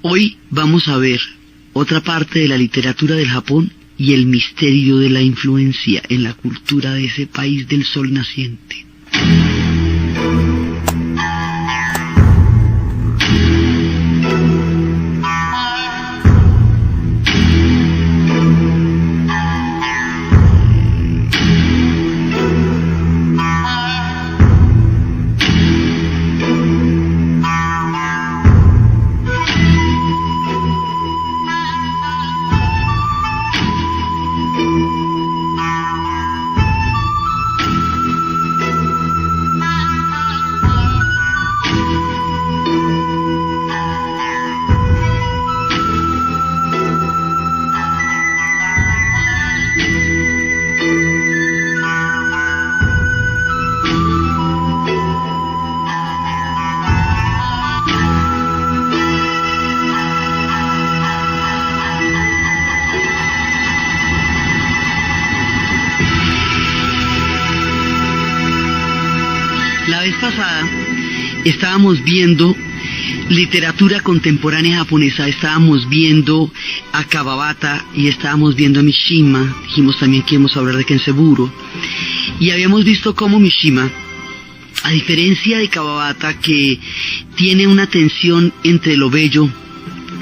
Hoy vamos a ver otra parte de la literatura del Japón y el misterio de la influencia en la cultura de ese país del sol naciente. La vez pasada estábamos viendo literatura contemporánea japonesa, estábamos viendo a Kawabata y estábamos viendo a Mishima, dijimos también que íbamos a hablar de Kenseburo, y habíamos visto cómo Mishima, a diferencia de Kawabata, que tiene una tensión entre lo bello,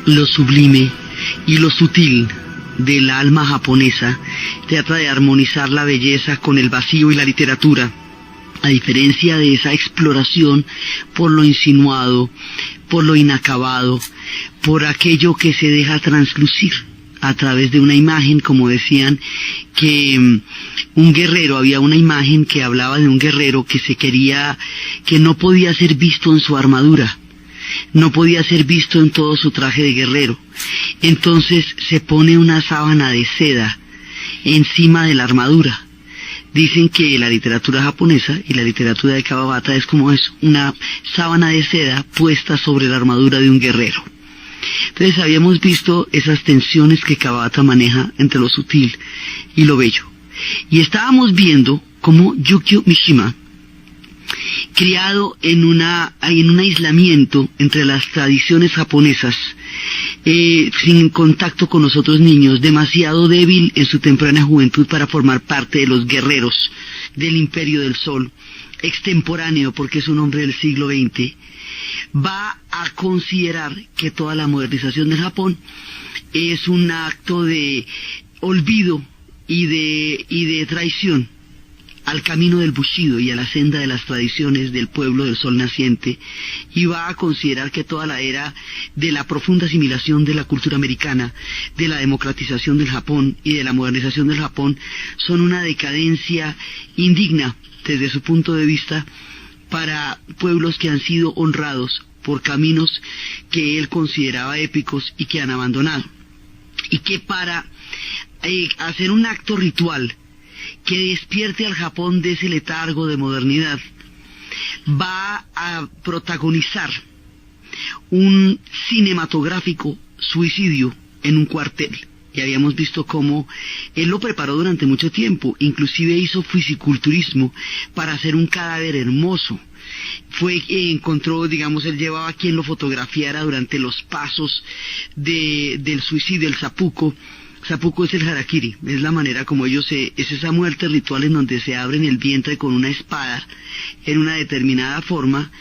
lo sublime y lo sutil del alma japonesa, trata de armonizar la belleza con el vacío y la literatura. A diferencia de esa exploración por lo insinuado, por lo inacabado, por aquello que se deja translucir a través de una imagen, como decían que un guerrero, había una imagen que hablaba de un guerrero que no podía ser visto en su armadura, no podía ser visto en todo su traje de guerrero. Entonces se pone una sábana de seda encima de la armadura. Dicen que la literatura japonesa y la literatura de Kawabata es como eso, una sábana de seda puesta sobre la armadura de un guerrero. Entonces habíamos visto esas tensiones que Kawabata maneja entre lo sutil y lo bello. Y estábamos viendo cómo Yukio Mishima, criado en un aislamiento entre las tradiciones japonesas, sin contacto con los otros niños, demasiado débil en su temprana juventud para formar parte de los guerreros del Imperio del Sol, extemporáneo porque es un hombre del siglo XX, va a considerar que toda la modernización del Japón es un acto de olvido y de traición al camino del Bushido y a la senda de las tradiciones del pueblo del sol naciente, y va a considerar que toda la era de la profunda asimilación de la cultura americana, de la democratización del Japón y de la modernización del Japón son una decadencia indigna desde su punto de vista para pueblos que han sido honrados por caminos que él consideraba épicos y que han abandonado, y que para hacer un acto ritual que despierte al Japón de ese letargo de modernidad, va a protagonizar un cinematográfico suicidio en un cuartel. Y habíamos visto cómo él lo preparó durante mucho tiempo, inclusive hizo fisiculturismo para hacer un cadáver hermoso. Encontró, él llevaba a quien lo fotografiara durante los pasos del suicidio, el seppuku. Seppuku es el harakiri, es la manera como es esa muerte ritual en donde se abren el vientre con una espada en una determinada forma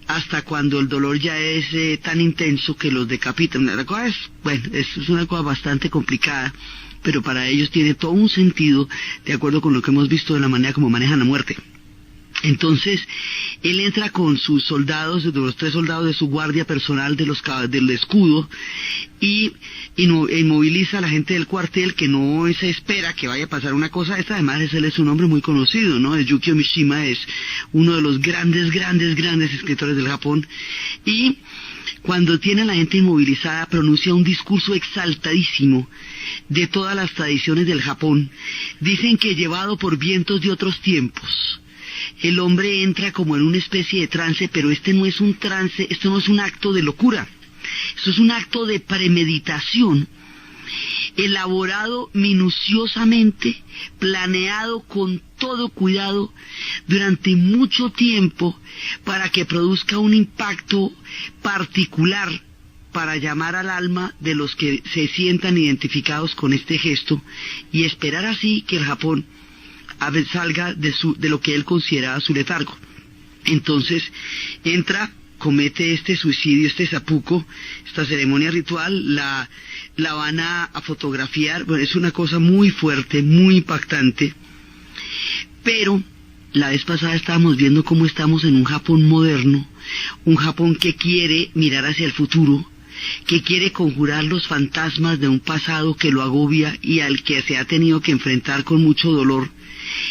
hasta cuando el dolor ya es tan intenso que los decapitan. La cosa es una cosa bastante complicada, pero para ellos tiene todo un sentido de acuerdo con lo que hemos visto de la manera como manejan la muerte. Entonces, él entra con sus soldados, los 3 soldados de su guardia personal del escudo, y inmoviliza a la gente del cuartel, que no se espera que vaya a pasar una cosa. Además, él es un hombre muy conocido, ¿no? Yukio Mishima es uno de los grandes escritores del Japón, y cuando tiene a la gente inmovilizada, pronuncia un discurso exaltadísimo de todas las tradiciones del Japón. Dicen que llevado por vientos de otros tiempos, el hombre entra como en una especie de trance, pero este no es un trance, esto no es un acto de locura, esto es un acto de premeditación, elaborado minuciosamente, planeado con todo cuidado durante mucho tiempo para que produzca un impacto particular para llamar al alma de los que se sientan identificados con este gesto y esperar así que el Japón salga de lo que él consideraba su letargo. Entonces entra, comete este suicidio, este seppuku, esta ceremonia ritual, la van a fotografiar. Bueno, es una cosa muy fuerte, muy impactante, pero la vez pasada estábamos viendo cómo estamos en un Japón moderno, un Japón que quiere mirar hacia el futuro, que quiere conjurar los fantasmas de un pasado que lo agobia y al que se ha tenido que enfrentar con mucho dolor,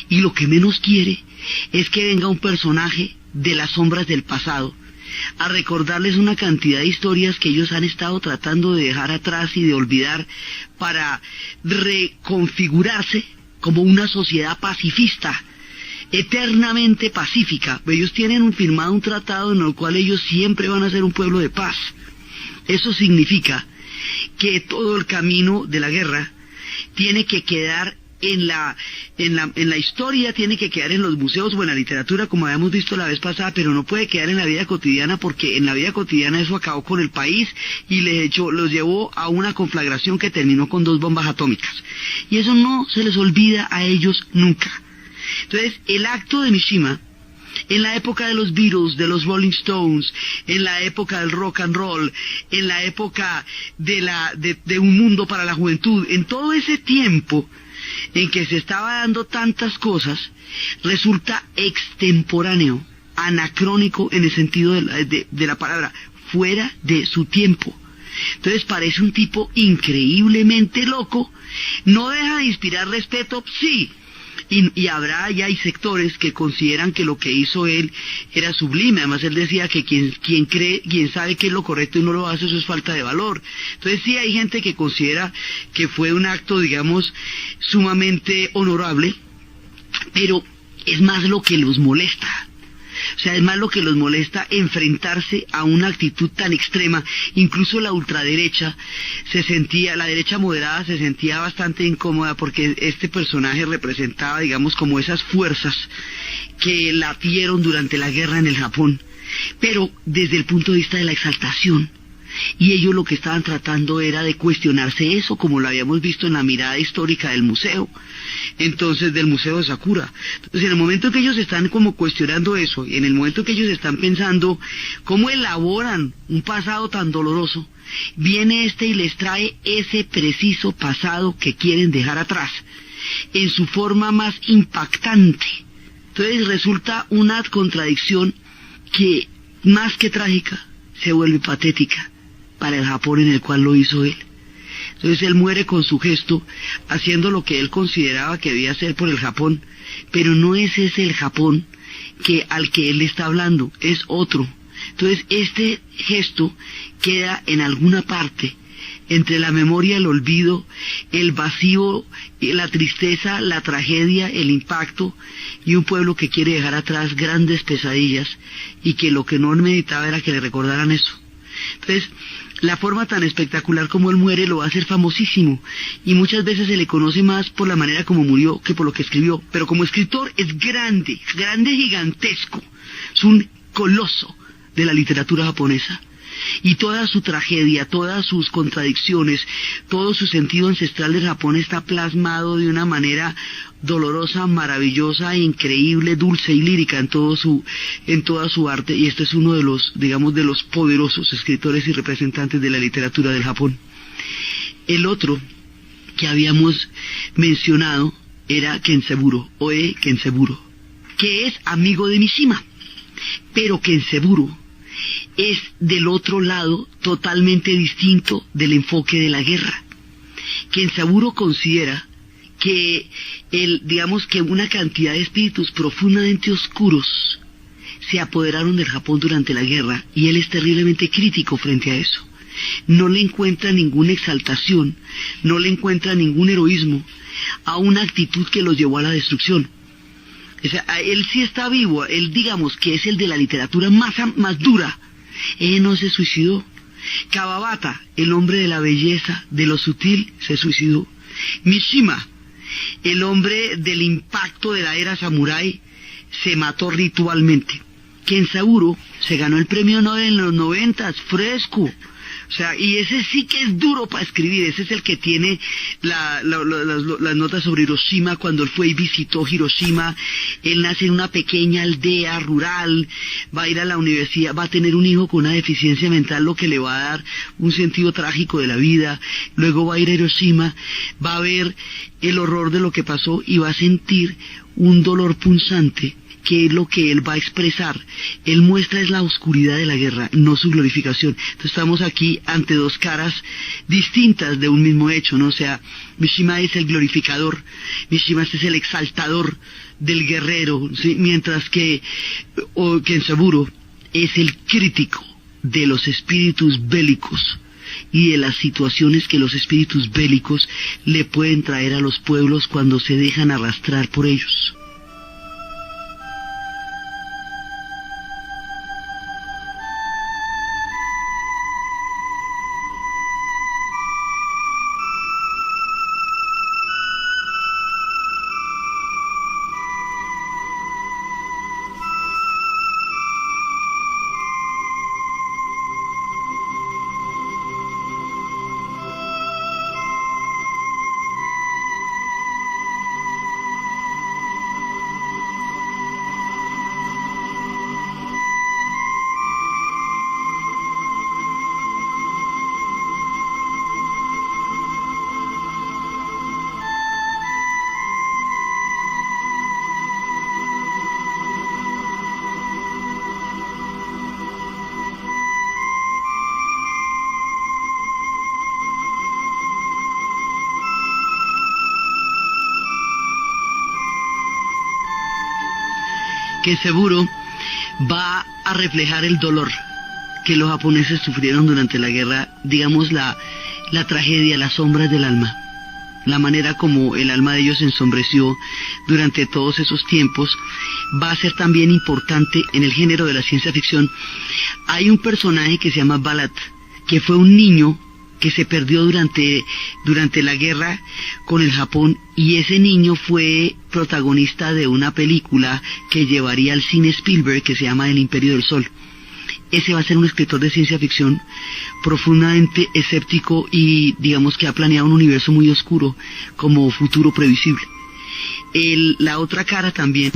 y lo que menos quiere es que venga un personaje de las sombras del pasado a recordarles una cantidad de historias que ellos han estado tratando de dejar atrás y de olvidar para reconfigurarse como una sociedad pacifista, eternamente pacífica. Ellos tienen firmado un tratado en el cual ellos siempre van a ser un pueblo de paz. Eso significa que todo el camino de la guerra tiene que quedar en la historia, tiene que quedar en los museos o en la literatura, como habíamos visto la vez pasada, pero no puede quedar en la vida cotidiana, porque en la vida cotidiana eso acabó con el país y los llevó a una conflagración que terminó con 2 bombas atómicas. Y eso no se les olvida a ellos nunca. Entonces, el acto de Mishima, en la época de los Beatles, de los Rolling Stones, en la época del rock and roll, en la época de un mundo para la juventud, en todo ese tiempo en que se estaba dando tantas cosas, resulta extemporáneo, anacrónico en el sentido de la palabra, fuera de su tiempo. Entonces parece un tipo increíblemente loco, no deja de inspirar respeto, sí, y hay sectores que consideran que lo que hizo él era sublime. Además él decía que quien sabe que es lo correcto y no lo hace, eso es falta de valor. Entonces sí hay gente que considera que fue un acto, digamos, sumamente honorable, pero es más lo que los molesta. O sea, es más lo que los molesta enfrentarse a una actitud tan extrema. Incluso la ultraderecha la derecha moderada se sentía bastante incómoda, porque este personaje representaba, digamos, como esas fuerzas que latieron durante la guerra en el Japón, pero desde el punto de vista de la exaltación. Y ellos lo que estaban tratando era de cuestionarse eso, como lo habíamos visto en la mirada histórica del museo, entonces del Museo de Sakura. Entonces en el momento que ellos están como cuestionando eso, y en el momento que ellos están pensando cómo elaboran un pasado tan doloroso, viene y les trae ese preciso pasado que quieren dejar atrás, en su forma más impactante. Entonces resulta una contradicción que, más que trágica, se vuelve patética para el Japón en el cual lo hizo él. Entonces él muere con su gesto, haciendo lo que él consideraba que debía hacer por el Japón, pero no es ese el Japón al que él le está hablando, es otro. Entonces este gesto queda en alguna parte entre la memoria, el olvido, el vacío, la tristeza, la tragedia, el impacto, y un pueblo que quiere dejar atrás grandes pesadillas, y que lo que no meditaba era que le recordaran eso. Entonces, la forma tan espectacular como él muere lo va a hacer famosísimo, y muchas veces se le conoce más por la manera como murió que por lo que escribió, pero como escritor es grande, gigantesco, es un coloso de la literatura japonesa. Y toda su tragedia, todas sus contradicciones, todo su sentido ancestral del Japón está plasmado de una manera dolorosa, maravillosa, increíble, dulce y lírica en toda su arte, y este es uno de los, digamos, de los poderosos escritores y representantes de la literatura del Japón. El otro que habíamos mencionado era Kenseburo, Oe Kenseburo, que es amigo de Mishima, pero Kenseburo es del otro lado, totalmente distinto del enfoque de la guerra. Kenseburo considera que digamos que una cantidad de espíritus profundamente oscuros se apoderaron del Japón durante la guerra, y él es terriblemente crítico frente a eso. No le encuentra ninguna exaltación, no le encuentra ningún heroísmo a una actitud que los llevó a la destrucción. O sea, él sí está vivo, él digamos que es el de la literatura más dura. Él no se suicidó. Kawabata, el hombre de la belleza, de lo sutil, se suicidó. Mishima, el hombre del impacto de la era samurái, se mató ritualmente. Kensaburo se ganó el premio Nobel en los 90, fresco, O sea, y ese sí que es duro para escribir. Ese es el que tiene las notas sobre Hiroshima. Cuando él fue y visitó Hiroshima, él nace en una pequeña aldea rural, va a ir a la universidad, va a tener un hijo con una deficiencia mental, lo que le va a dar un sentido trágico de la vida. Luego va a ir a Hiroshima, va a ver el horror de lo que pasó y va a sentir un dolor punzante, que es lo que él va a expresar. Él muestra es la oscuridad de la guerra, no su glorificación. Entonces estamos aquí ante dos caras distintas de un mismo hecho, ¿no? O sea, Mishima es el glorificador, Mishima es el exaltador del guerrero, ¿sí? Mientras que Kenzaburo es el crítico de los espíritus bélicos y de las situaciones que los espíritus bélicos le pueden traer a los pueblos cuando se dejan arrastrar por ellos. Que seguro va a reflejar el dolor que los japoneses sufrieron durante la guerra, digamos la tragedia, las sombras del alma, la manera como el alma de ellos se ensombreció durante todos esos tiempos. Va a ser también importante en el género de la ciencia ficción. Hay un personaje que se llama Balat, que fue un niño que se perdió durante la guerra con el Japón, y ese niño fue protagonista de una película que llevaría al cine Spielberg, que se llama El Imperio del Sol. Ese va a ser un escritor de ciencia ficción profundamente escéptico y digamos que ha planeado un universo muy oscuro como futuro previsible. La otra cara también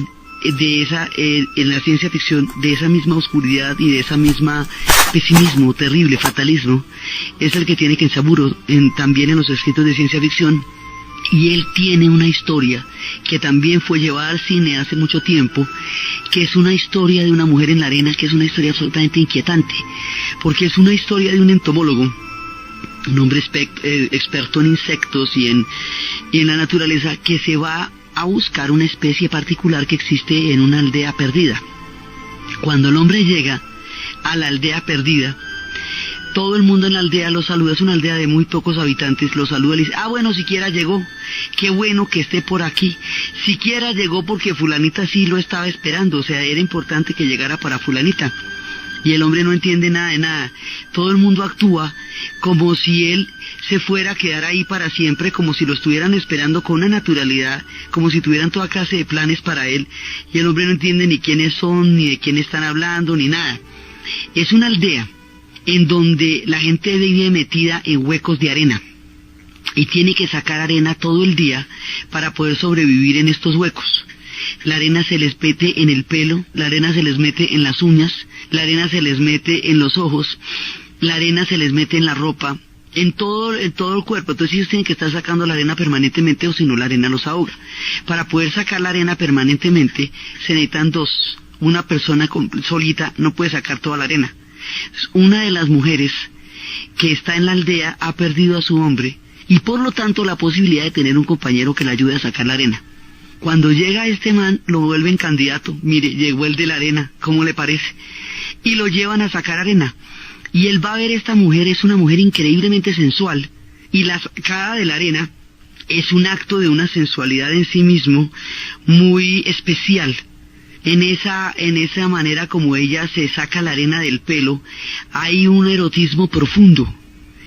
de esa, en la ciencia ficción, de esa misma oscuridad y de esa misma pesimismo terrible, fatalismo, es el que tiene Kenzaburo también en los escritos de ciencia ficción. Y él tiene una historia que también fue llevada al cine hace mucho tiempo, que es una historia de una mujer en la arena, que es una historia absolutamente inquietante, porque es una historia de un entomólogo, un hombre experto en insectos y en la naturaleza, que se va a buscar una especie particular que existe en una aldea perdida. Cuando el hombre llega a la aldea perdida, todo el mundo en la aldea lo saluda. Es una aldea de muy pocos habitantes. Lo saluda y le dice: ah, bueno, siquiera llegó, qué bueno que esté por aquí. Siquiera llegó porque fulanita sí lo estaba esperando, o sea, era importante que llegara para fulanita. Y el hombre no entiende nada de nada. Todo el mundo actúa como si él se fuera a quedar ahí para siempre, como si lo estuvieran esperando con una naturalidad, como si tuvieran toda clase de planes para él. Y el hombre no entiende ni quiénes son, ni de quién están hablando, ni nada. Es una aldea en donde la gente vive metida en huecos de arena y tiene que sacar arena todo el día para poder sobrevivir en estos huecos. La arena se les mete en el pelo, la arena se les mete en las uñas, la arena se les mete en los ojos, la arena se les mete en la ropa, en todo el cuerpo. Entonces ellos tienen que estar sacando la arena permanentemente, o si no la arena los ahoga. Para poder sacar la arena permanentemente se necesitan dos. Una persona solita no puede sacar toda la arena. Una de las mujeres que está en la aldea ha perdido a su hombre y por lo tanto la posibilidad de tener un compañero que le ayude a sacar la arena. Cuando llega este man, lo vuelven candidato. Mire, llegó el de la arena, ¿cómo le parece? Y lo llevan a sacar arena. Y él va a ver, esta mujer es una mujer increíblemente sensual, y la sacada de la arena es un acto de una sensualidad en sí mismo muy especial. En esa manera como ella se saca la arena del pelo, hay un erotismo profundo.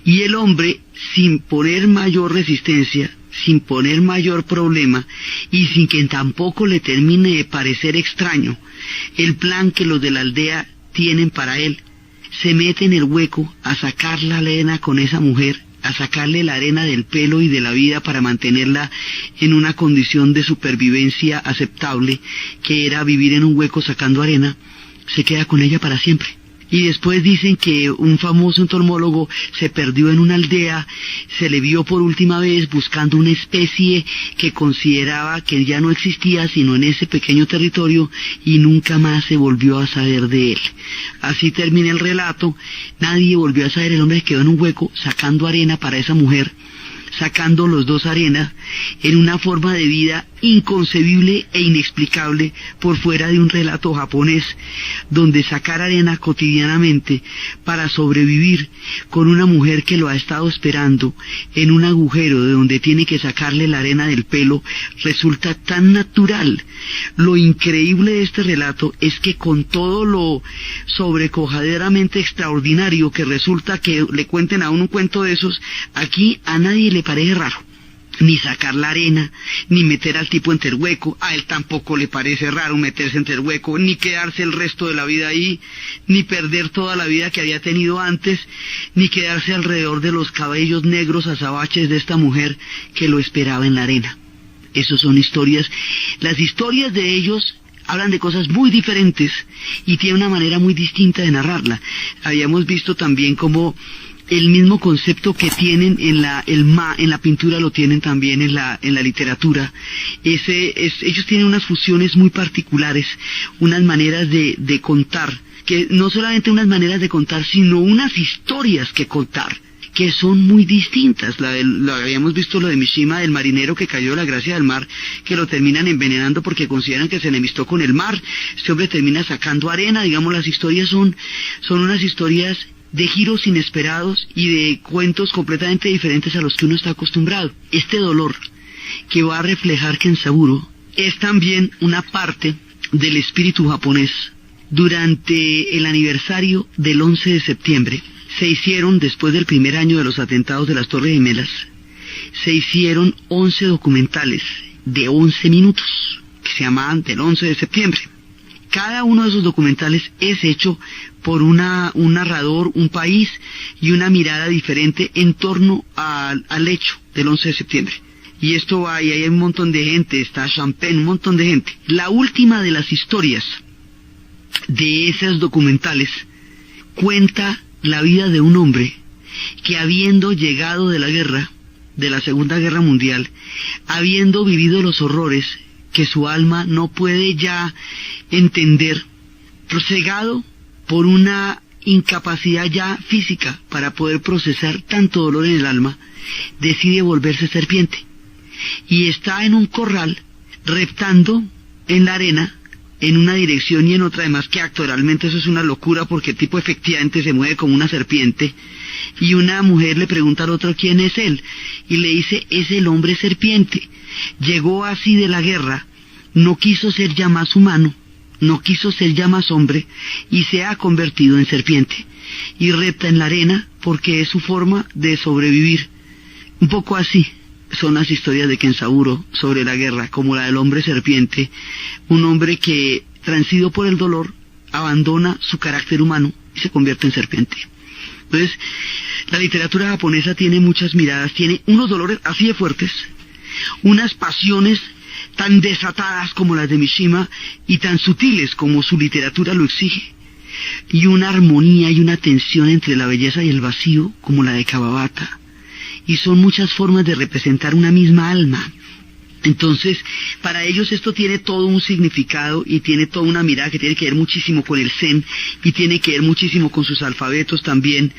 Y el hombre, sin poner mayor resistencia, sin poner mayor problema, y sin que tampoco le termine de parecer extraño el plan que los de la aldea tienen para él, se mete en el hueco a sacar la arena con esa mujer, a sacarle la arena del pelo y de la vida para mantenerla en una condición de supervivencia aceptable, que era vivir en un hueco sacando arena, se queda con ella para siempre. Y después dicen que un famoso entomólogo se perdió en una aldea, se le vio por última vez buscando una especie que consideraba que ya no existía sino en ese pequeño territorio, y nunca más se volvió a saber de él. Así termina el relato, nadie volvió a saber, el hombre quedó en un hueco sacando arena para esa mujer, sacando los dos arenas en una forma de vida inconcebible e inexplicable por fuera de un relato japonés, donde sacar arena cotidianamente para sobrevivir con una mujer que lo ha estado esperando en un agujero de donde tiene que sacarle la arena del pelo resulta tan natural. Lo increíble de este relato es que con todo lo sobrecojaderamente extraordinario que resulta que le cuenten a uno un cuento de esos, aquí a nadie le parece raro. Ni sacar la arena, ni meter al tipo entre el hueco, a él tampoco le parece raro meterse entre el hueco, ni quedarse el resto de la vida ahí, ni perder toda la vida que había tenido antes, ni quedarse alrededor de los cabellos negros azabaches de esta mujer que lo esperaba en la arena. Esas son historias. Las historias de ellos hablan de cosas muy diferentes y tienen una manera muy distinta de narrarla. Habíamos visto también cómo el mismo concepto que tienen en la pintura lo tienen también en la literatura. Ellos tienen unas fusiones muy particulares, unas maneras de contar, que no solamente unas maneras de contar, sino unas historias que contar, que son muy distintas. Habíamos visto lo de Mishima, del marinero que cayó de la gracia del mar, que lo terminan envenenando porque consideran que se enemistó con el mar. Este hombre termina sacando arena. Digamos, las historias son unas historias de giros inesperados y de cuentos completamente diferentes a los que uno está acostumbrado. Este dolor que va a reflejar Kenzaburo es también una parte del espíritu japonés. Durante el aniversario del 11 de septiembre, se hicieron, después del primer año de los atentados de las Torres Gemelas, se hicieron 11 documentales de 11 minutos, que se llamaban del 11 de septiembre. Cada uno de esos documentales es hecho por un narrador, un país y una mirada diferente en torno al hecho del 11 de septiembre. Y esto va, y hay un montón de gente, está Champagne, un montón de gente. La última de las historias de esos documentales cuenta la vida de un hombre que, habiendo llegado de la guerra, de la Segunda Guerra Mundial, habiendo vivido los horrores que su alma no puede ya entender, cegado por una incapacidad ya física para poder procesar tanto dolor en el alma, decide volverse serpiente y está en un corral reptando en la arena en una dirección y en otra. Además que actoralmente eso es una locura, porque el tipo efectivamente se mueve como una serpiente, y una mujer le pregunta al otro quién es él y le dice: es el hombre serpiente. Llegó así de la guerra, no quiso ser ya más humano, no quiso ser ya más hombre, y se ha convertido en serpiente y repta en la arena porque es su forma de sobrevivir. Un poco así son las historias de Kenzaburo sobre la guerra, como la del hombre serpiente, un hombre que, transido por el dolor, abandona su carácter humano y se convierte en serpiente. Entonces, la literatura japonesa tiene muchas miradas, tiene unos dolores así de fuertes, unas pasiones tan desatadas como las de Mishima y tan sutiles como su literatura lo exige, y una armonía y una tensión entre la belleza y el vacío como la de Kawabata. Y son muchas formas de representar una misma alma. Entonces, para ellos esto tiene todo un significado y tiene toda una mirada que tiene que ver muchísimo con el Zen, y tiene que ver muchísimo con sus alfabetos también,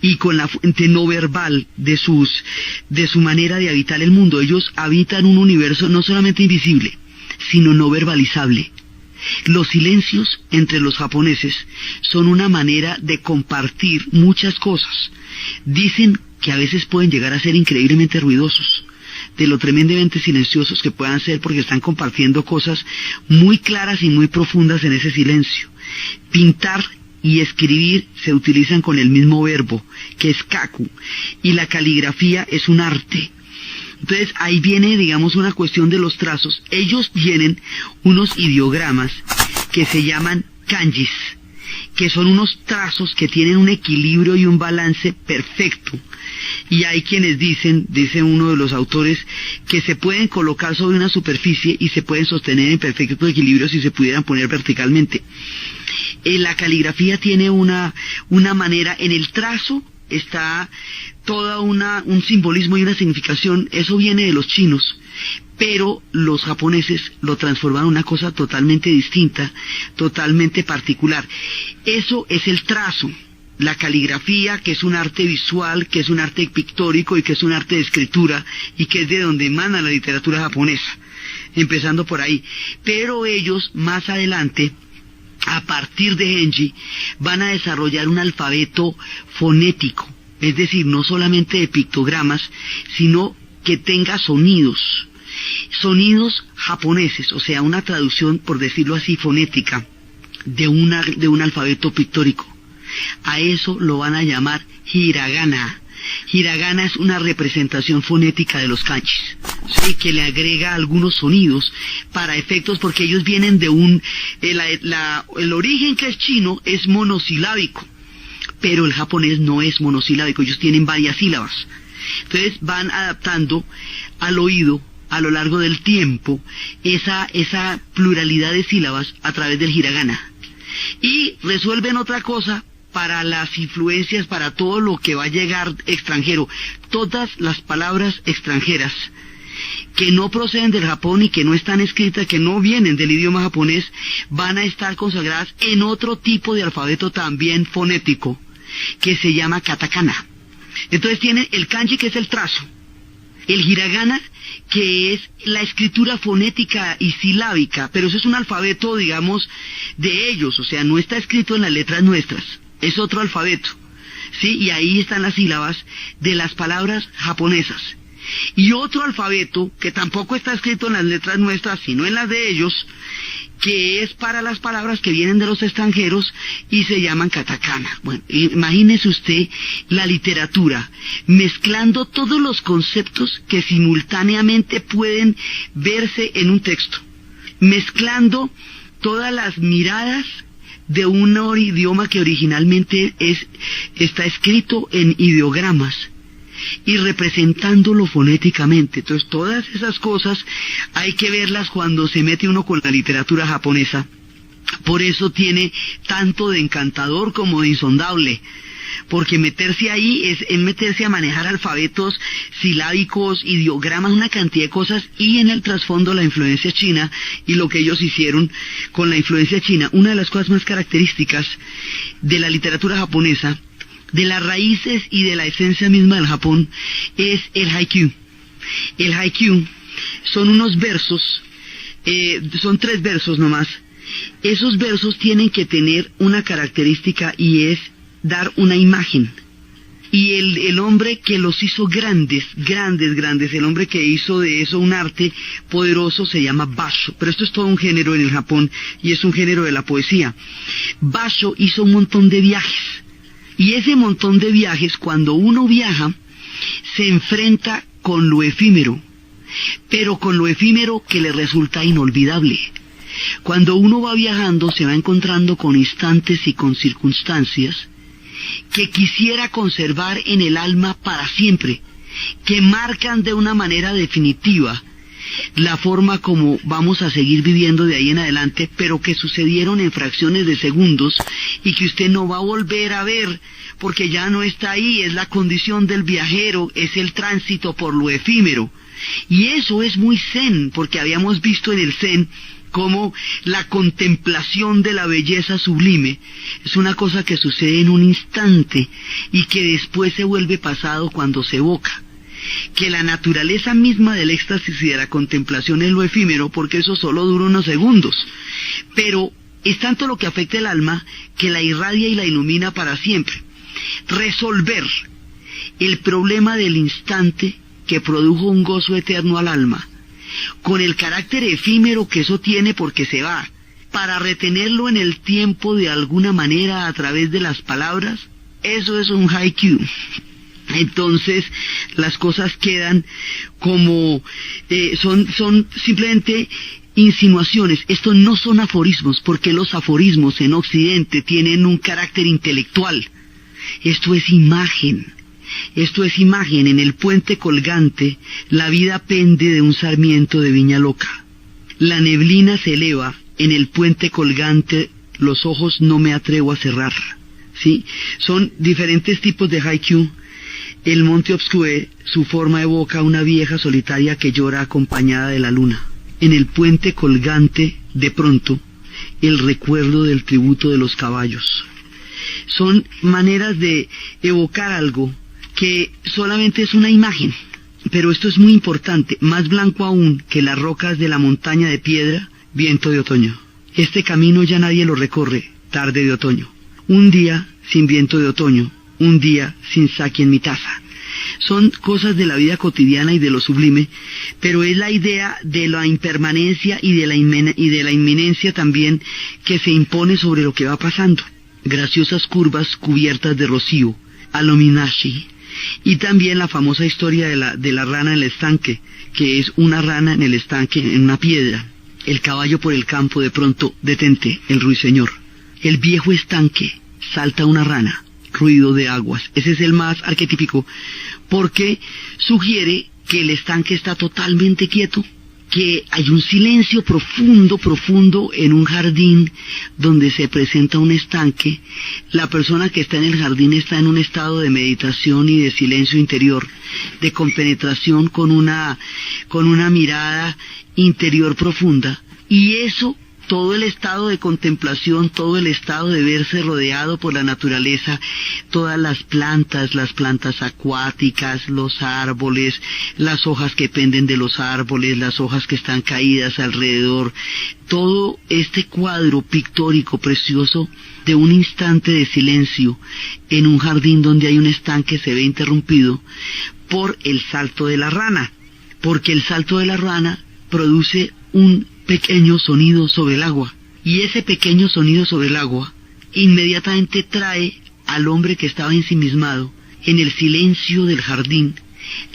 y con la fuente no verbal de su manera de habitar el mundo. Ellos habitan un universo no solamente invisible, sino no verbalizable. Los silencios entre los japoneses son una manera de compartir muchas cosas. Dicen que a veces pueden llegar a ser increíblemente ruidosos, de lo tremendamente silenciosos que puedan ser, porque están compartiendo cosas muy claras y muy profundas en ese silencio. Pintar y escribir se utilizan con el mismo verbo, que es kaku, y la caligrafía es un arte. Entonces ahí viene, digamos, una cuestión de los trazos. Ellos tienen unos ideogramas que se llaman kanjis, que son unos trazos que tienen un equilibrio y un balance perfecto. Y hay quienes dice uno de los autores, que se pueden colocar sobre una superficie y se pueden sostener en perfecto equilibrio si se pudieran poner verticalmente. La caligrafía tiene una manera, en el trazo está toda un simbolismo y una significación. Eso viene de los chinos, pero los japoneses lo transforman en una cosa totalmente distinta, totalmente particular. Eso es el trazo. La caligrafía, que es un arte visual, que es un arte pictórico y que es un arte de escritura, y que es de donde emana la literatura japonesa, empezando por ahí. Pero ellos, más adelante, a partir de Genji, van a desarrollar un alfabeto fonético, es decir, no solamente de pictogramas, sino que tenga sonidos japoneses, o sea, una traducción, por decirlo así, fonética, de un alfabeto pictórico. A eso lo van a llamar hiragana. Hiragana es una representación fonética de los kanjis, ¿sí? Que le agrega algunos sonidos para efectos, porque ellos vienen de el origen, que es chino, es monosilábico, pero el japonés no es monosilábico, ellos tienen varias sílabas. Entonces van adaptando al oído a lo largo del tiempo esa pluralidad de sílabas a través del hiragana. Y resuelven otra cosa para las influencias, para todo lo que va a llegar extranjero. Todas las palabras extranjeras que no proceden del Japón y que no están escritas, que no vienen del idioma japonés, van a estar consagradas en otro tipo de alfabeto también fonético, que se llama katakana. Entonces tiene el kanji, que es el trazo, el hiragana, que es la escritura fonética y silábica, pero eso es un alfabeto, digamos, de ellos, o sea, no está escrito en las letras nuestras, es otro alfabeto, ¿sí? Y ahí están las sílabas de las palabras japonesas. Y otro alfabeto, que tampoco está escrito en las letras nuestras, sino en las de ellos, que es para las palabras que vienen de los extranjeros y se llaman katakana. Bueno, imagínese usted la literatura mezclando todos los conceptos que simultáneamente pueden verse en un texto, mezclando todas las miradas de un idioma que originalmente está escrito en ideogramas y representándolo fonéticamente. Entonces todas esas cosas hay que verlas cuando se mete uno con la literatura japonesa. Por eso tiene tanto de encantador como de insondable, porque meterse ahí es meterse a manejar alfabetos silábicos, ideogramas, una cantidad de cosas, y en el trasfondo la influencia china y lo que ellos hicieron con la influencia china. Una de las cosas más características de la literatura japonesa, de las raíces y de la esencia misma del Japón, es el haikyuu. El haikyuu son unos versos, son 3 versos nomás. Esos versos tienen que tener una característica, y es dar una imagen. Y el hombre que los hizo grandes, el hombre que hizo de eso un arte poderoso, se llama Basho. Pero esto es todo un género en el Japón, y es un género de la poesía. Basho hizo un montón de viajes. Y ese montón de viajes, cuando uno viaja, se enfrenta con lo efímero, pero con lo efímero que le resulta inolvidable. Cuando uno va viajando, se va encontrando con instantes y con circunstancias que quisiera conservar en el alma para siempre, que marcan de una manera definitiva la forma como vamos a seguir viviendo de ahí en adelante, pero que sucedieron en fracciones de segundos y que usted no va a volver a ver porque ya no está ahí. Es la condición del viajero, es el tránsito por lo efímero. Y eso es muy zen, porque habíamos visto en el zen como la contemplación de la belleza sublime es una cosa que sucede en un instante y que después se vuelve pasado cuando se evoca. Que la naturaleza misma del éxtasis y de la contemplación es lo efímero, porque eso solo dura unos segundos, pero es tanto lo que afecta el alma que la irradia y la ilumina para siempre. Resolver el problema del instante que produjo un gozo eterno al alma, con el carácter efímero que eso tiene porque se va, para retenerlo en el tiempo de alguna manera a través de las palabras, eso es un haikyuu. Entonces las cosas quedan como son simplemente insinuaciones. Estos no son aforismos, porque los aforismos en Occidente tienen un carácter intelectual. Esto es imagen. Esto es imagen. En el puente colgante, la vida pende de un sarmiento de viña loca. La neblina se eleva, en el puente colgante los ojos no me atrevo a cerrar. ¿Sí? Son diferentes tipos de haiku. El monte Obscue, su forma evoca una vieja solitaria que llora acompañada de la luna. En el puente colgante, de pronto, el recuerdo del tributo de los caballos. Son maneras de evocar algo que solamente es una imagen. Pero esto es muy importante, más blanco aún que las rocas de la montaña de piedra, viento de otoño. Este camino ya nadie lo recorre, tarde de otoño. Un día sin viento de otoño, un día sin sake en mi taza. Son cosas de la vida cotidiana y de lo sublime, pero es la idea de la impermanencia y de la inminencia también que se impone sobre lo que va pasando. Graciosas curvas cubiertas de rocío, Alominashi, y también la famosa historia de la rana en el estanque, que es una rana en el estanque, en una piedra. El caballo por el campo, de pronto, detente, el ruiseñor. El viejo estanque, salta una rana, ruido de aguas. Ese es el más arquetípico, porque sugiere que el estanque está totalmente quieto, que hay un silencio profundo, profundo en un jardín donde se presenta un estanque. La persona que está en el jardín está en un estado de meditación y de silencio interior, de compenetración con una mirada interior profunda, y eso, todo el estado de contemplación, todo el estado de verse rodeado por la naturaleza, todas las plantas acuáticas, los árboles, las hojas que penden de los árboles, las hojas que están caídas alrededor, todo este cuadro pictórico precioso de un instante de silencio en un jardín donde hay un estanque se ve interrumpido por el salto de la rana, porque el salto de la rana produce un pequeño sonido sobre el agua, y ese pequeño sonido sobre el agua inmediatamente trae al hombre que estaba ensimismado en el silencio del jardín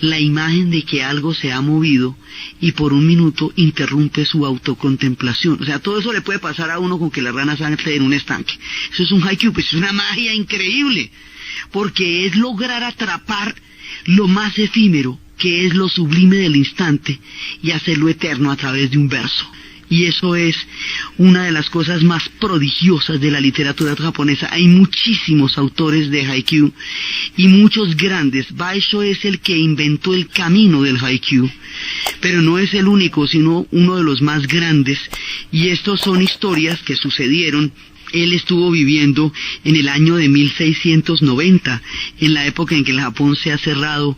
la imagen de que algo se ha movido y por un minuto interrumpe su autocontemplación. O sea, todo eso le puede pasar a uno con que la rana salte en un estanque. Eso es un haiku, pues es una magia increíble, porque es lograr atrapar lo más efímero, que es lo sublime del instante, y hacerlo eterno a través de un verso. Y eso es una de las cosas más prodigiosas de la literatura japonesa. Hay muchísimos autores de haiku y muchos grandes. Baisho es el que inventó el camino del haiku, pero no es el único, sino uno de los más grandes. Y estos son historias que sucedieron. Él estuvo viviendo en el año de 1690, en la época en que el Japón se ha cerrado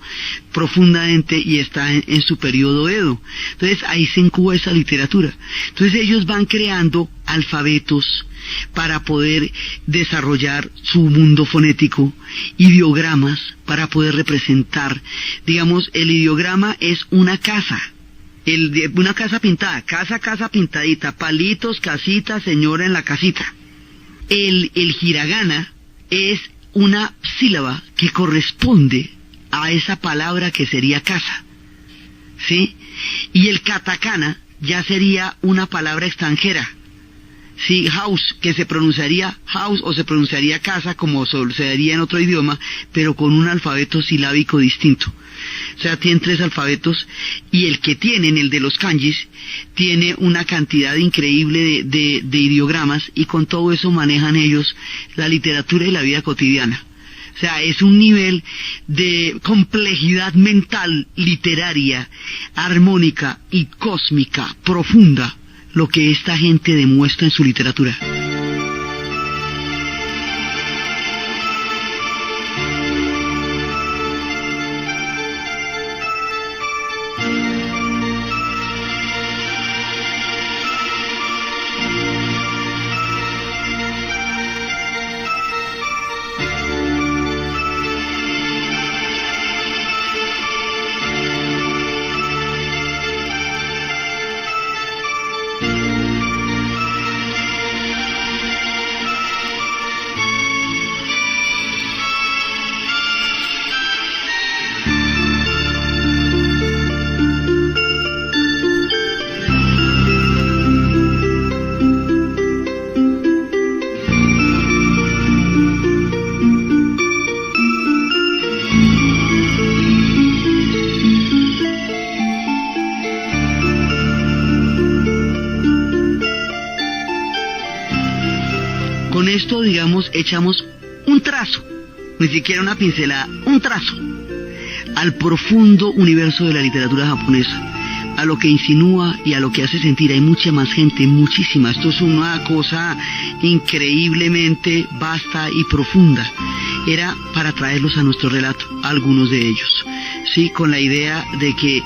profundamente y está en su periodo Edo. Entonces ahí se incuba esa literatura. Entonces ellos van creando alfabetos para poder desarrollar su mundo fonético, ideogramas para poder representar. Digamos, el ideograma es una casa. Una casa pintada, casa pintadita, palitos, casita, señora en la casita. El hiragana es una sílaba que corresponde a esa palabra que sería casa, ¿sí? Y el katakana ya sería una palabra extranjera, ¿sí? House, que se pronunciaría house o se pronunciaría casa como sucedería en otro idioma, pero con un alfabeto silábico distinto. O sea, tienen 3 alfabetos, y el que tienen, el de los kanjis, tiene una cantidad increíble de ideogramas, y con todo eso manejan ellos la literatura y la vida cotidiana. O sea, es un nivel de complejidad mental, literaria, armónica y cósmica profunda, lo que esta gente demuestra en su literatura. esto, digamos, echamos un trazo, ni siquiera una pincelada, un trazo, al profundo universo de la literatura japonesa, a lo que insinúa y a lo que hace sentir. Hay mucha más gente, muchísima. Esto es una cosa increíblemente vasta y profunda. Era para traerlos a nuestro relato, algunos de ellos, sí, con la idea de que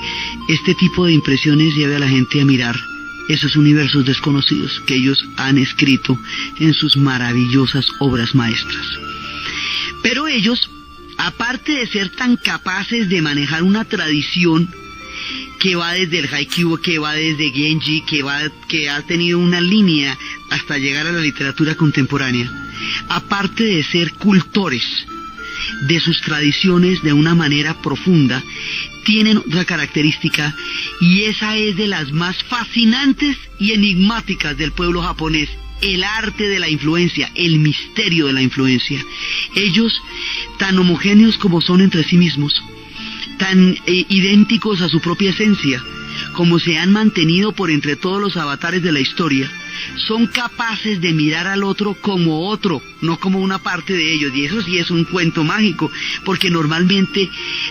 este tipo de impresiones lleve a la gente a mirar esos universos desconocidos que ellos han escrito en sus maravillosas obras maestras. Pero ellos, aparte de ser tan capaces de manejar una tradición que va desde el haikyuu, que va desde Genji, que ha tenido una línea hasta llegar a la literatura contemporánea, aparte de ser cultores de sus tradiciones de una manera profunda, tienen otra característica, y esa es de las más fascinantes y enigmáticas del pueblo japonés: el arte de la influencia, el misterio de la influencia. Ellos, tan homogéneos como son entre sí mismos, tan idénticos a su propia esencia, como se han mantenido por entre todos los avatares de la historia, son capaces de mirar al otro como otro, no como una parte de ellos. Y eso sí es un cuento mágico, porque normalmente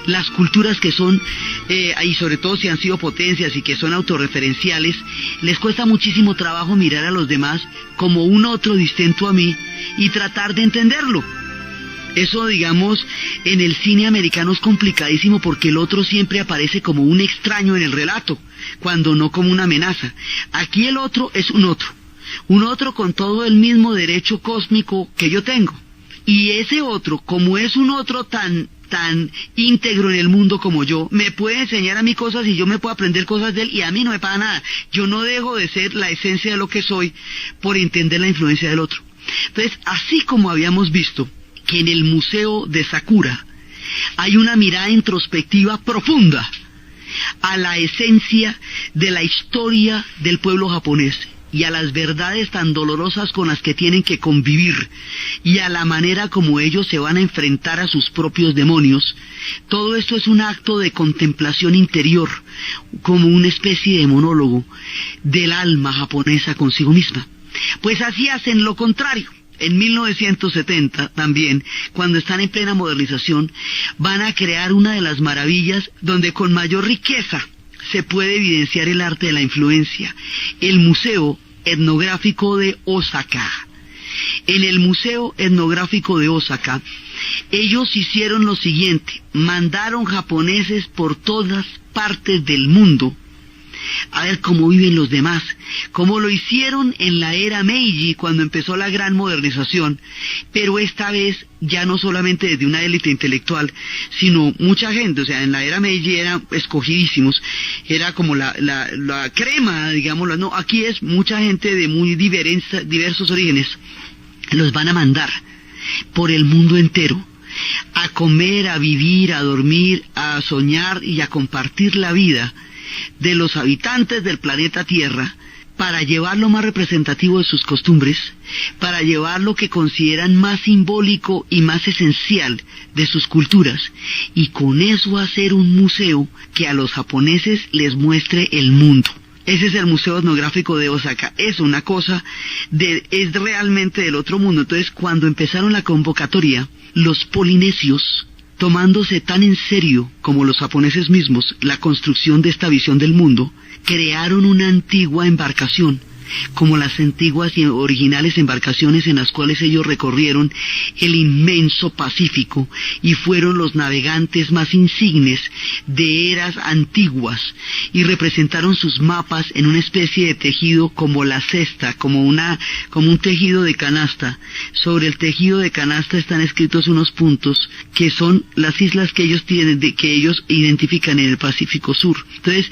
las culturas que son, y sobre todo si han sido potencias y que son autorreferenciales, les cuesta muchísimo trabajo mirar a los demás como un otro distinto a mí y tratar de entenderlo. Eso, digamos, en el cine americano es complicadísimo, porque el otro siempre aparece como un extraño en el relato, cuando no como una amenaza. Aquí el otro es un otro con todo el mismo derecho cósmico que yo tengo. Y ese otro, como es un otro tan íntegro en el mundo como yo, me puede enseñar a mí cosas y yo me puedo aprender cosas de él, y a mí no me pasa nada. Yo no dejo de ser la esencia de lo que soy por entender la influencia del otro. Entonces, así como habíamos visto que en el Museo de Sakura hay una mirada introspectiva profunda a la esencia de la historia del pueblo japonés y a las verdades tan dolorosas con las que tienen que convivir, y a la manera como ellos se van a enfrentar a sus propios demonios, todo esto es un acto de contemplación interior, como una especie de monólogo del alma japonesa consigo misma. Pues así hacen lo contrario. En 1970 también, cuando están en plena modernización, van a crear una de las maravillas donde con mayor riqueza se puede evidenciar el arte de la influencia: el Museo Etnográfico de Osaka. En el Museo Etnográfico de Osaka, ellos hicieron lo siguiente: mandaron japoneses por todas partes del mundo a ver cómo viven los demás, como lo hicieron en la era Meiji, cuando empezó la gran modernización, pero esta vez ya no solamente desde una élite intelectual, sino mucha gente. O sea, en la era Meiji eran escogidísimos, era como la crema, digámoslo. No, aquí es mucha gente de muy diversos orígenes. Los van a mandar por el mundo entero a comer, a vivir, a dormir, a soñar y a compartir la vida de los habitantes del planeta Tierra, para llevar lo más representativo de sus costumbres, para llevar lo que consideran más simbólico y más esencial de sus culturas, y con eso hacer un museo que a los japoneses les muestre el mundo. Ese es el Museo Etnográfico de Osaka. Es una cosa es realmente del otro mundo. Entonces, cuando empezaron la convocatoria, los polinesios, tomándose tan en serio como los japoneses mismos la construcción de esta visión del mundo, crearon una antigua embarcación, como las antiguas y originales embarcaciones en las cuales ellos recorrieron el inmenso Pacífico y fueron los navegantes más insignes de eras antiguas, y representaron sus mapas en una especie de tejido como la cesta, como un tejido de canasta. Sobre el tejido de canasta están escritos unos puntos que son las islas que ellos tienen, que ellos identifican en el Pacífico Sur. Entonces,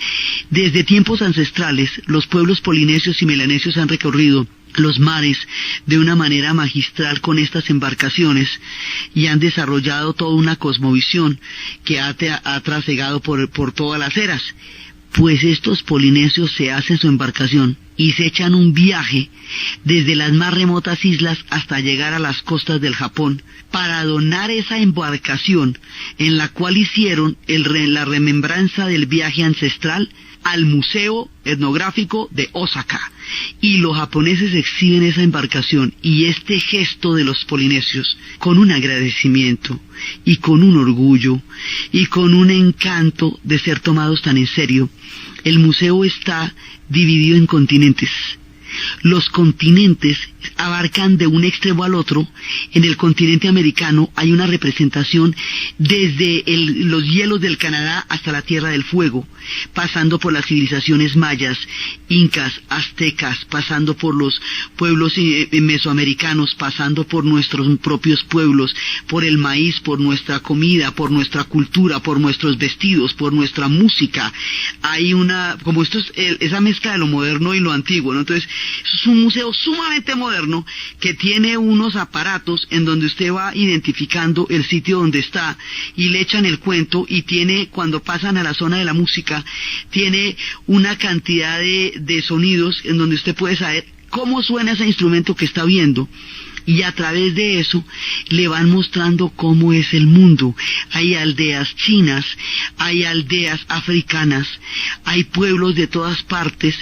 desde tiempos ancestrales, los pueblos polinesios y melanesios han recorrido los mares de una manera magistral con estas embarcaciones, y han desarrollado toda una cosmovisión que ha trasegado por todas las eras. Pues estos polinesios se hacen su embarcación y se echan un viaje desde las más remotas islas hasta llegar a las costas del Japón, para donar esa embarcación en la cual hicieron la remembranza del viaje ancestral al Museo Etnográfico de Osaka. y los japoneses exhiben esa embarcación y este gesto de los polinesios con un agradecimiento y con un orgullo y con un encanto de ser tomados tan en serio. El museo está dividido en continentes. Los continentes abarcan de un extremo al otro. En el continente americano hay una representación desde los hielos del Canadá hasta la Tierra del Fuego, pasando por las civilizaciones mayas, incas, aztecas, pasando por los pueblos mesoamericanos, pasando por nuestros propios pueblos, por el maíz, por nuestra comida, por nuestra cultura, por nuestros vestidos, por nuestra música. Hay como esto es esa mezcla de lo moderno y lo antiguo, ¿no? Entonces, es un museo sumamente moderno que tiene unos aparatos en donde usted va identificando el sitio donde está y le echan el cuento, y tiene, cuando pasan a la zona de la música, tiene una cantidad de sonidos en donde usted puede saber cómo suena ese instrumento que está viendo. Y a través de eso le van mostrando cómo es el mundo. Hay aldeas chinas, hay aldeas africanas, hay pueblos de todas partes.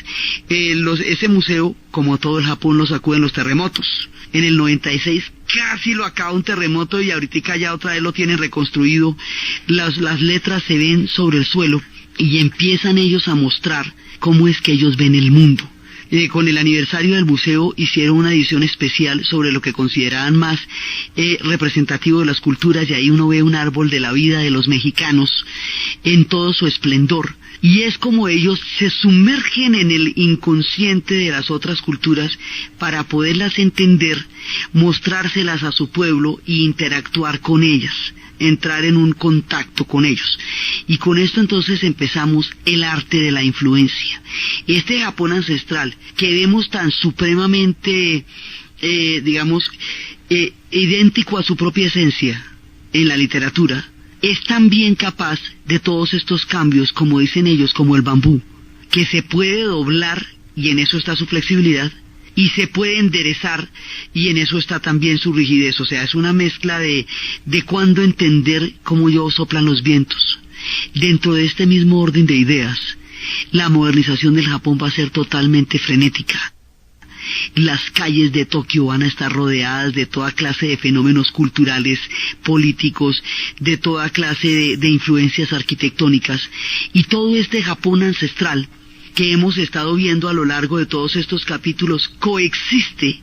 Ese museo, como todo el Japón, lo sacuden los terremotos. En el 96 casi lo acaba un terremoto y ahorita ya otra vez lo tienen reconstruido. Las letras se ven sobre el suelo y empiezan ellos a mostrar cómo es que ellos ven el mundo. Con el aniversario del museo hicieron una edición especial sobre lo que consideraban más representativo de las culturas, y ahí uno ve un árbol de la vida de los mexicanos en todo su esplendor. Y es como ellos se sumergen en el inconsciente de las otras culturas para poderlas entender, mostrárselas a su pueblo e interactuar con ellas, entrar en un contacto con ellos. Y con esto entonces empezamos el arte de la influencia. Este Japón ancestral que vemos tan supremamente, idéntico a su propia esencia en la literatura, es también capaz de todos estos cambios, como dicen ellos, como el bambú, que se puede doblar, y en eso está su flexibilidad, y se puede enderezar, y en eso está también su rigidez. O sea, es una mezcla de cuándo entender cómo soplan los vientos. Dentro de este mismo orden de ideas, la modernización del Japón va a ser totalmente frenética. Las calles de Tokio van a estar rodeadas de toda clase de fenómenos culturales, políticos, de toda clase de influencias arquitectónicas, y todo este Japón ancestral que hemos estado viendo a lo largo de todos estos capítulos coexiste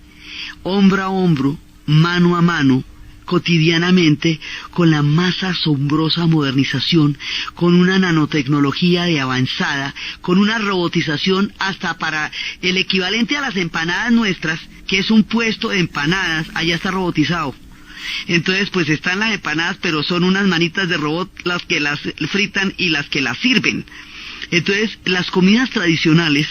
hombro a hombro, mano a mano, cotidianamente, con la más asombrosa modernización, con una nanotecnología de avanzada, con una robotización hasta para el equivalente a las empanadas nuestras, que es un puesto de empanadas, allá está robotizado. Entonces pues están las empanadas, pero son unas manitas de robot las que las fritan y las que las sirven. Entonces las comidas tradicionales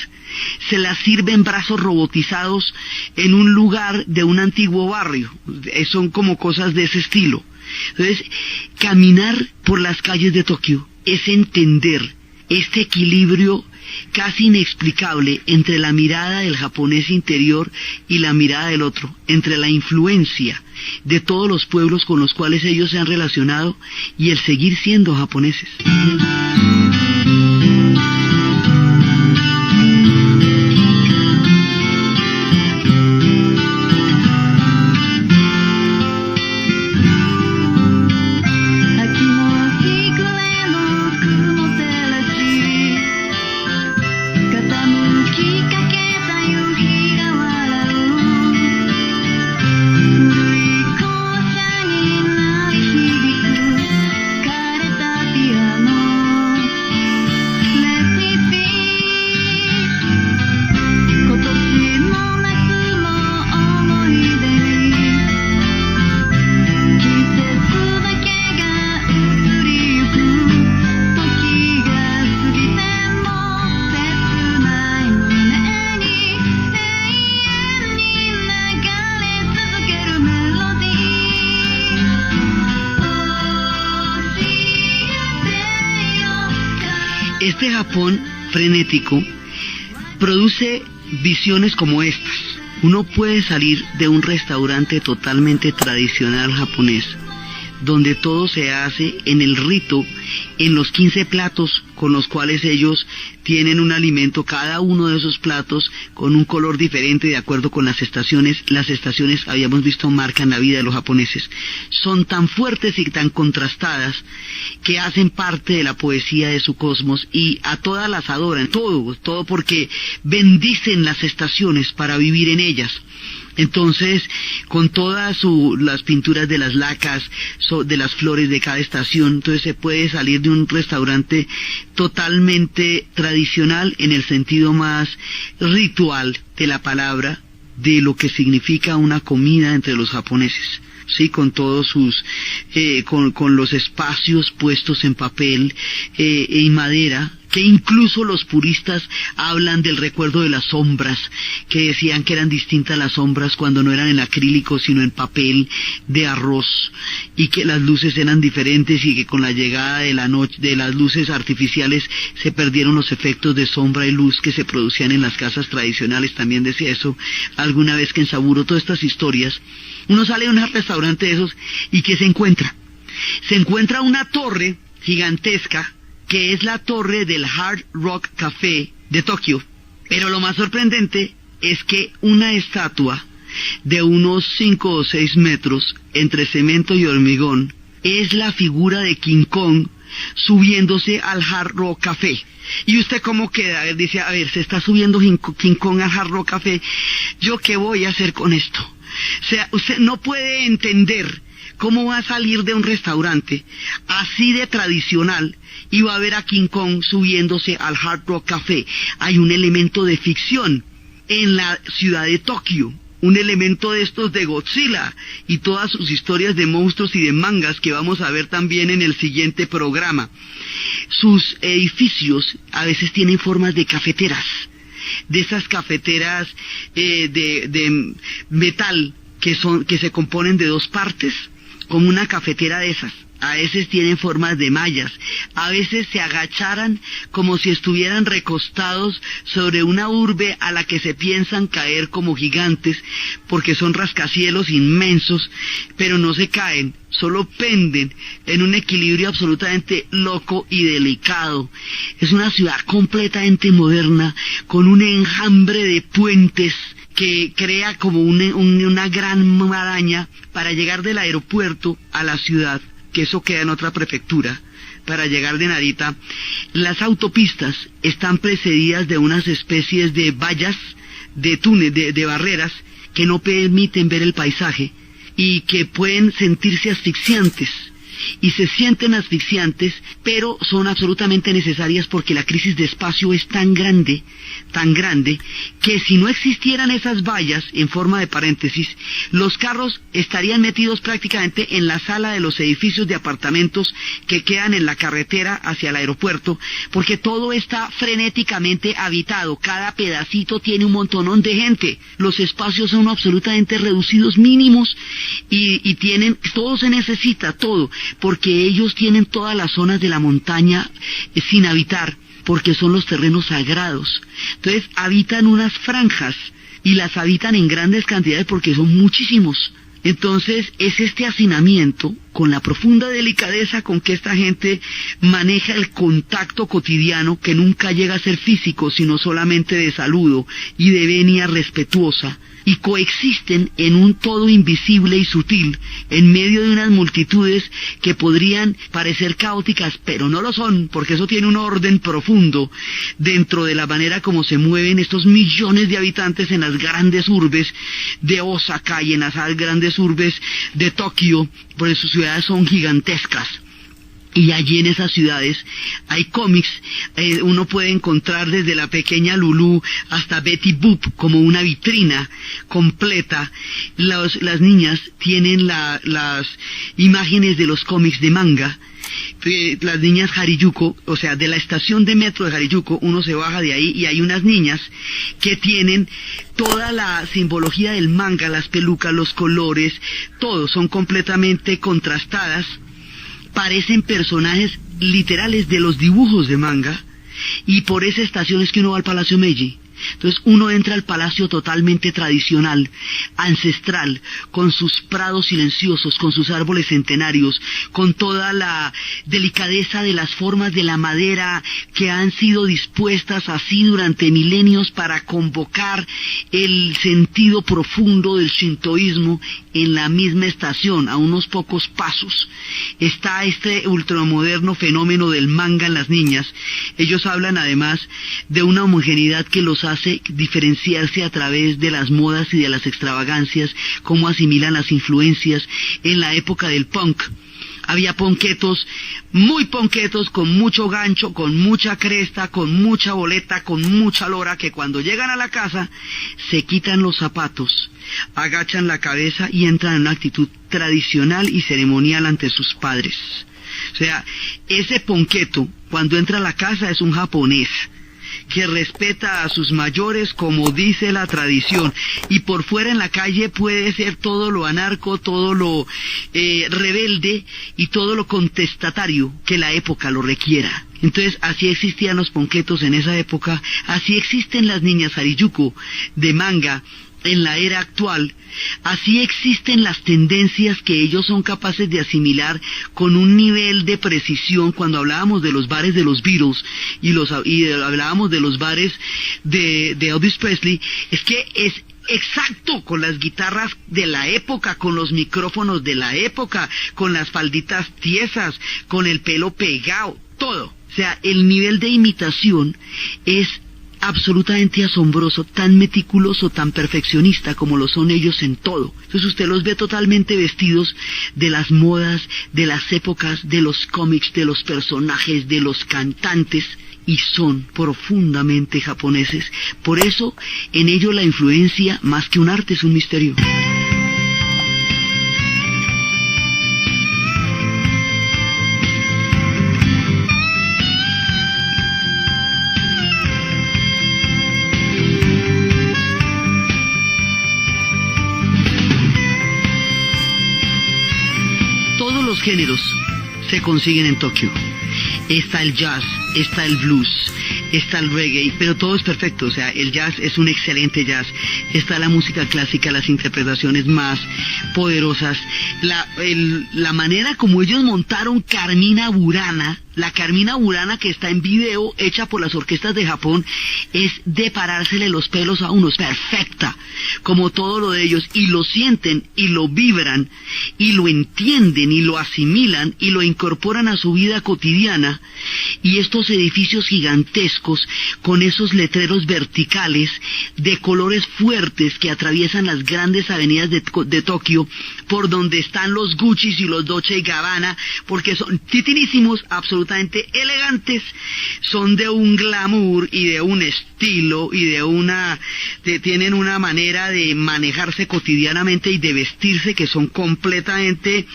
se las sirven brazos robotizados en un lugar de un antiguo barrio. Son como cosas de ese estilo. Entonces, caminar por las calles de Tokio es entender este equilibrio casi inexplicable entre la mirada del japonés interior y la mirada del otro, entre la influencia de todos los pueblos con los cuales ellos se han relacionado y el seguir siendo japoneses. Este Japón frenético produce visiones como estas. Uno puede salir de un restaurante totalmente tradicional japonés, donde todo se hace en el rito, en los 15 platos con los cuales ellos tienen un alimento, cada uno de esos platos con un color diferente de acuerdo con las estaciones. Las estaciones, habíamos visto, marcan la vida de los japoneses. Son tan fuertes y tan contrastadas que hacen parte de la poesía de su cosmos, y a todas las adoran, todo porque bendicen las estaciones para vivir en ellas. Entonces, con todas las pinturas de las lacas, de las flores de cada estación, entonces se puede salir de un restaurante totalmente tradicional en el sentido más ritual de la palabra, de lo que significa una comida entre los japoneses. Sí, con todos sus, con los espacios puestos en papel y madera, que incluso los puristas hablan del recuerdo de las sombras, que decían que eran distintas las sombras cuando no eran en acrílico sino en papel de arroz, y que las luces eran diferentes, y que con la llegada de la noche, de las luces artificiales, se perdieron los efectos de sombra y luz que se producían en las casas tradicionales. También decía eso alguna vez, que en Saburo, todas estas historias. Uno sale de un restaurante de esos y ¿qué se encuentra? Se encuentra una torre gigantesca, que es la torre del Hard Rock Café de Tokio. Pero lo más sorprendente es que una estatua de unos 5 o 6 metros entre cemento y hormigón es la figura de King Kong subiéndose al Hard Rock Café. ¿Y usted cómo queda? Él dice, a ver, se está subiendo King Kong al Hard Rock Café, ¿yo qué voy a hacer con esto? O sea, usted no puede entender cómo va a salir de un restaurante así de tradicional y va a ver a King Kong subiéndose al Hard Rock Café. Hay un elemento de ficción en la ciudad de Tokio, un elemento de estos de Godzilla y todas sus historias de monstruos y de mangas que vamos a ver también en el siguiente programa. Sus edificios a veces tienen formas de cafeteras, de esas cafeteras de metal que se componen de 2 partes, como una cafetera de esas. A veces tienen formas de mallas, a veces se agacharan como si estuvieran recostados sobre una urbe a la que se piensan caer como gigantes, porque son rascacielos inmensos, pero no se caen, solo penden en un equilibrio absolutamente loco y delicado. Es una ciudad completamente moderna, con un enjambre de puentes que crea como una gran maraña para llegar del aeropuerto a la ciudad, que eso queda en otra prefectura. Para llegar de Narita, las autopistas están precedidas de unas especies de vallas, de túneles, de barreras, que no permiten ver el paisaje y que pueden sentirse asfixiantes. Y se sienten asfixiantes, pero son absolutamente necesarias porque la crisis de espacio es tan grande, que si no existieran esas vallas en forma de paréntesis, los carros estarían metidos prácticamente en la sala de los edificios de apartamentos que quedan en la carretera hacia el aeropuerto, porque todo está frenéticamente habitado, cada pedacito tiene un montonón de gente, los espacios son absolutamente reducidos, mínimos, y tienen, todo se necesita, todo, porque ellos tienen todas las zonas de la montaña sin habitar, porque son los terrenos sagrados. Entonces habitan unas franjas, y las habitan en grandes cantidades porque son muchísimos. Entonces es este hacinamiento, con la profunda delicadeza con que esta gente maneja el contacto cotidiano, que nunca llega a ser físico, sino solamente de saludo y de venia respetuosa, y coexisten en un todo invisible y sutil, en medio de unas multitudes que podrían parecer caóticas, pero no lo son, porque eso tiene un orden profundo dentro de la manera como se mueven estos millones de habitantes en las grandes urbes de Osaka y en las grandes urbes de Tokio, porque sus ciudades son gigantescas. Y allí en esas ciudades hay cómics, uno puede encontrar desde la pequeña Lulú hasta Betty Boop como una vitrina completa. Las niñas tienen las imágenes de los cómics de manga. Las niñas Harajuku, o sea, de la estación de metro de Harajuku, uno se baja de ahí y hay unas niñas que tienen toda la simbología del manga, las pelucas, los colores, todo, son completamente contrastadas. Parecen personajes literales de los dibujos de manga, y por esa estación es que uno va al Palacio Meiji. Entonces uno entra al palacio totalmente tradicional, ancestral, con sus prados silenciosos, con sus árboles centenarios, con toda la delicadeza de las formas de la madera que han sido dispuestas así durante milenios para convocar el sentido profundo del shintoísmo. En la misma estación, a unos pocos pasos, está este ultramoderno fenómeno del manga en las niñas. Ellos hablan además de una homogeneidad que los hace diferenciarse a través de las modas y de las extravagancias, cómo asimilan las influencias. En la época del punk había ponquetos, muy ponquetos, con mucho gancho, con mucha cresta, con mucha boleta, con mucha lora, que cuando llegan a la casa se quitan los zapatos, agachan la cabeza y entran en una actitud tradicional y ceremonial ante sus padres. O sea, ese ponqueto cuando entra a la casa es un japonés que respeta a sus mayores como dice la tradición, y por fuera en la calle puede ser todo lo anarco, todo lo rebelde y todo lo contestatario que la época lo requiera. Entonces así existían los ponquetos en esa época, así existen las niñas Harajuku de manga en la era actual, así existen las tendencias que ellos son capaces de asimilar con un nivel de precisión. Cuando hablábamos de los bares de los Beatles y hablábamos de los bares de Elvis Presley, es que es exacto, con las guitarras de la época, con los micrófonos de la época, con las falditas tiesas, con el pelo pegado, todo. O sea, el nivel de imitación es absolutamente asombroso, tan meticuloso, tan perfeccionista como lo son ellos en todo. Entonces usted los ve totalmente vestidos de las modas, de las épocas, de los cómics, de los personajes, de los cantantes, y son profundamente japoneses. Por eso, en ello la influencia, más que un arte, es un misterio. Géneros se consiguen en Tokio. Está el jazz, está el blues, está el reggae, pero todo es perfecto. O sea, el jazz es un excelente jazz, está la música clásica, las interpretaciones más poderosas, la manera como ellos montaron Carmina Burana. La Carmina Burana, que está en video, hecha por las orquestas de Japón, es de parársele los pelos a uno, es perfecta, como todo lo de ellos, y lo sienten, y lo vibran, y lo entienden, y lo asimilan, y lo incorporan a su vida cotidiana. Y estos edificios gigantescos, con esos letreros verticales, de colores fuertes, que atraviesan las grandes avenidas de Tokio, por donde están los Guccis y los Dolce & Gabbana, porque son titinísimos, absolutamente elegantes, son de un glamour y de un estilo y tienen una manera de manejarse cotidianamente y de vestirse que son completamente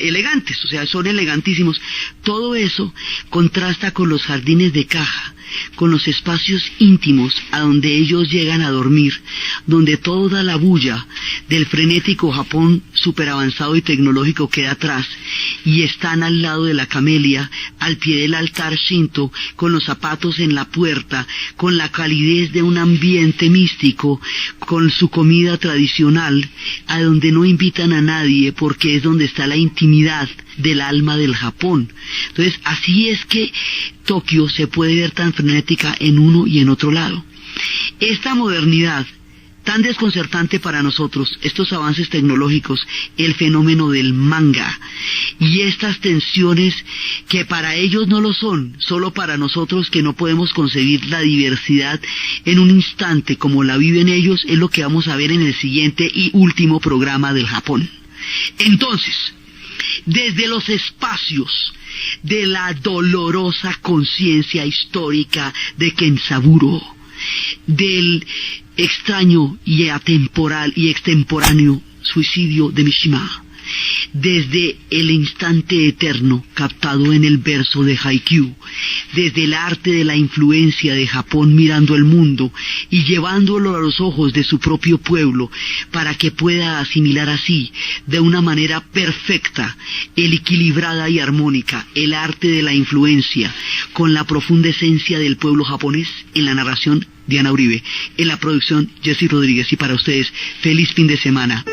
elegantes, o sea, son elegantísimos. Todo eso contrasta con los jardines de caja, con los espacios íntimos a donde ellos llegan a dormir, donde toda la bulla del frenético Japón super avanzado y tecnológico queda atrás, y están al lado de la camelia, al pie del altar Shinto, con los zapatos en la puerta, con la calidez de un ambiente místico, con su comida tradicional, a donde no invitan a nadie porque es donde está la intimidad del alma del Japón. Entonces, así es que Tokio se puede ver tan frenética en uno y en otro lado. Esta modernidad tan desconcertante para nosotros, estos avances tecnológicos, el fenómeno del manga y estas tensiones que para ellos no lo son, solo para nosotros que no podemos concebir la diversidad en un instante como la viven ellos, es lo que vamos a ver en el siguiente y último programa del Japón. Entonces, desde los espacios de la dolorosa conciencia histórica de Kenzaburo, del extraño y atemporal y extemporáneo suicidio de Mishima, desde el instante eterno captado en el verso de Haikyuu, desde el arte de la influencia de Japón mirando el mundo y llevándolo a los ojos de su propio pueblo para que pueda asimilar así de una manera perfecta, equilibrada y armónica, el arte de la influencia con la profunda esencia del pueblo japonés en la narración Diana Uribe. En la producción, Jessy Rodríguez. Y para ustedes, feliz fin de semana.